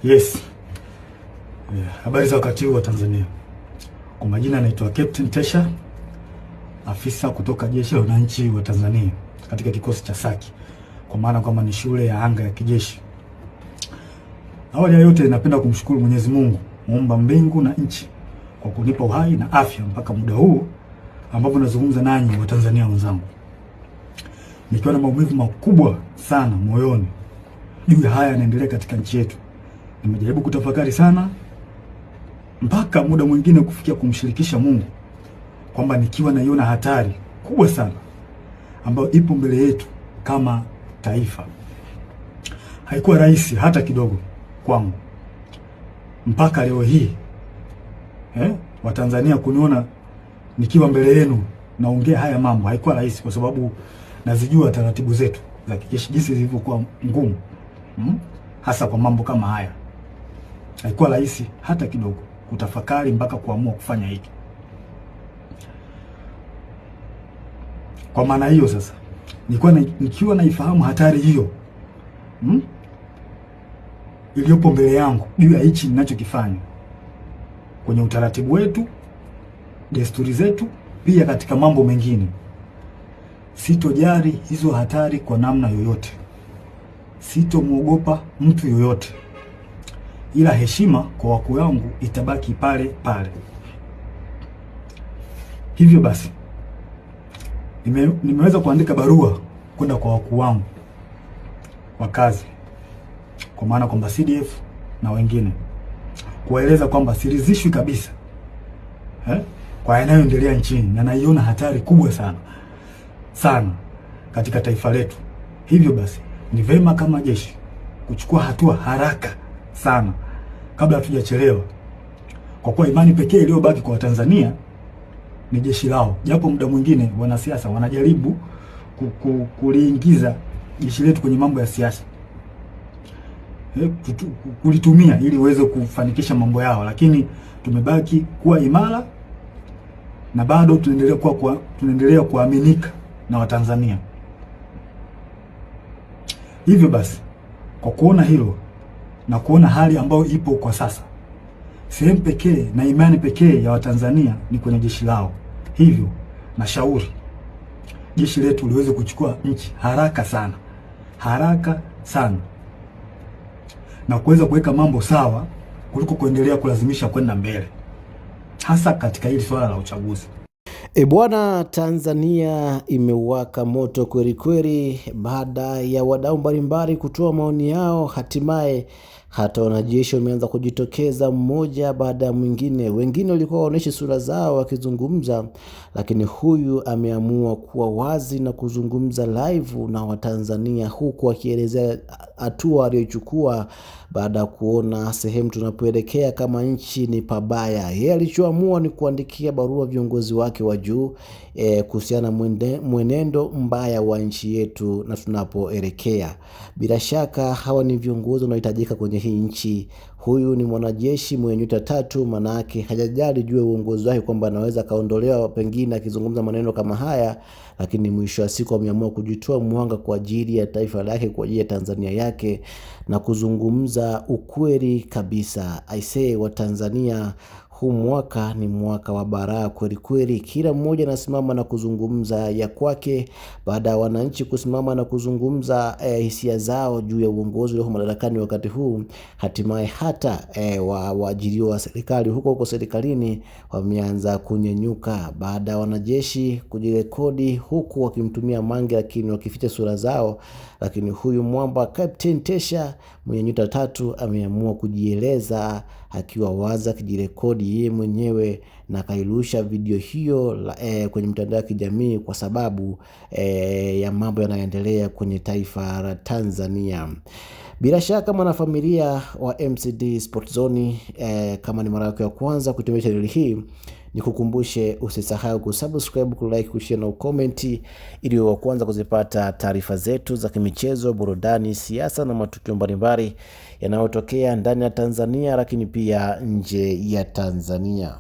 Yes. Habari za wakati huu wa Tanzania. Kwa majina naitwa Captain Tesha, afisa kutoka Jeshi la Wananchi wa Tanzania katika kikosi cha Saki, kwa maana kwamba ni shule ya anga ya kijeshi. Awali ya yote napenda kumshukuru Mwenyezi Mungu, muumba mbingu na nchi, kwa kunipa uhai na afya mpaka muda huu ambapo nazungumza nanyi wa Tanzania wenzangu. Nikiwa na maumivu makubwa sana moyoni juu ya haya yanaendelea katika nchi yetu. Nimejaribu kutafakari sana mpaka muda mwingine kufikia kumshirikisha Mungu kwamba nikiwa naiona hatari kubwa sana ambayo ipo mbele yetu kama taifa. Haikuwa rahisi hata kidogo kwangu mpaka leo hii Watanzania kuniona nikiwa mbele yenu naongea haya mambo. Haikuwa rahisi kwa sababu nazijua taratibu zetu za kijeshi jinsi zilivyokuwa ngumu, hasa kwa mambo kama haya. Haikuwa rahisi hata kidogo kutafakari mpaka kuamua kufanya hiki. Kwa maana hiyo sasa, nikiwa naifahamu hatari hiyo iliyopo mbele yangu juu ya hichi ninachokifanya kwenye utaratibu wetu, desturi zetu, pia katika mambo mengine, sitojali hizo hatari kwa namna yoyote. Sitomwogopa mtu yoyote, ila heshima kwa wakuu wangu itabaki pale pale. Hivyo basi nimeweza kuandika barua kwenda kwa wakuu wangu wa kazi, kwa maana kwamba CDF na wengine, kuwaeleza kwamba siridhishwi kabisa kwa yanayoendelea nchini na naiona hatari kubwa sana katika taifa letu. Hivyo basi ni vema kama jeshi kuchukua hatua haraka sana kabla hatujachelewa, kwa kuwa imani pekee iliyobaki kwa Watanzania ni jeshi lao. Japo muda mwingine wanasiasa wanajaribu kuliingiza jeshi letu kwenye mambo ya siasa, kulitumia ili waweze kufanikisha mambo yao, lakini tumebaki kuwa imara na bado tunaendelea kuaminika na Watanzania. Hivyo basi kwa kuona hilo na kuona hali ambayo ipo kwa sasa, sehemu pekee na imani pekee ya Watanzania ni kwenye jeshi lao. Hivyo nashauri jeshi letu liweze kuchukua nchi haraka sana na kuweza kuweka mambo sawa kuliko kuendelea kulazimisha kwenda mbele, hasa katika hili swala la uchaguzi. Bwana, Tanzania imewaka moto kweli kweli baada ya wadau mbalimbali kutoa maoni yao. Hatimaye hata wanajeshi wameanza kujitokeza mmoja baada ya mwingine. Wengine walikuwa waoneshe sura zao wakizungumza, lakini huyu ameamua kuwa wazi na kuzungumza live na Watanzania, huku akielezea hatua aliyochukua baada ya kuona sehemu tunapoelekea kama nchi ni pabaya. Yeye alichoamua ni kuandikia barua viongozi wake wa juu kuhusiana mwenendo mbaya wa nchi yetu na tunapoelekea. Bila shaka hawa ni viongozi wanaohitajika kwenye hii nchi. Huyu ni mwanajeshi mwenye nyota 3, manake hajajali juu ya uongozi wake kwamba anaweza kaondolewa pengine akizungumza maneno kama haya, lakini mwisho wa siku ameamua kujitoa mwanga kwa ajili ya taifa lake, kwa ajili ya Tanzania yake, na kuzungumza ukweli kabisa. Aisee wa Tanzania, huu mwaka ni mwaka wa baraa kweli kweli. Kila mmoja anasimama na kuzungumza ya kwake, baada ya wananchi kusimama na kuzungumza hisia zao juu ya uongozi wa madarakani wakati huu. Hatimaye hata waajiriwa wa serikali huko serikalini wameanza kunyenyuka baada ya wanajeshi kujirekodi huku wakimtumia mange, lakini wakificha sura zao. Lakini huyu mwamba Captain Tesha mwenye nyota 3 ameamua kujieleza akiwa wazi, akijirekodi yeye mwenyewe na kairusha video hiyo kwenye mtandao wa kijamii kwa sababu ya mambo yanayoendelea kwenye taifa la Tanzania. Bila shaka mwanafamilia wa MCD Sport Zone, kama ni mara yako ya kwanza kutumia channel hii, nikukumbushe usisahau kusubscribe, kulike, kushare na ucomment ili wa kwanza kuzipata taarifa zetu za kimichezo, burudani, siasa na matukio mbalimbali yanayotokea ndani ya Tanzania lakini pia nje ya Tanzania.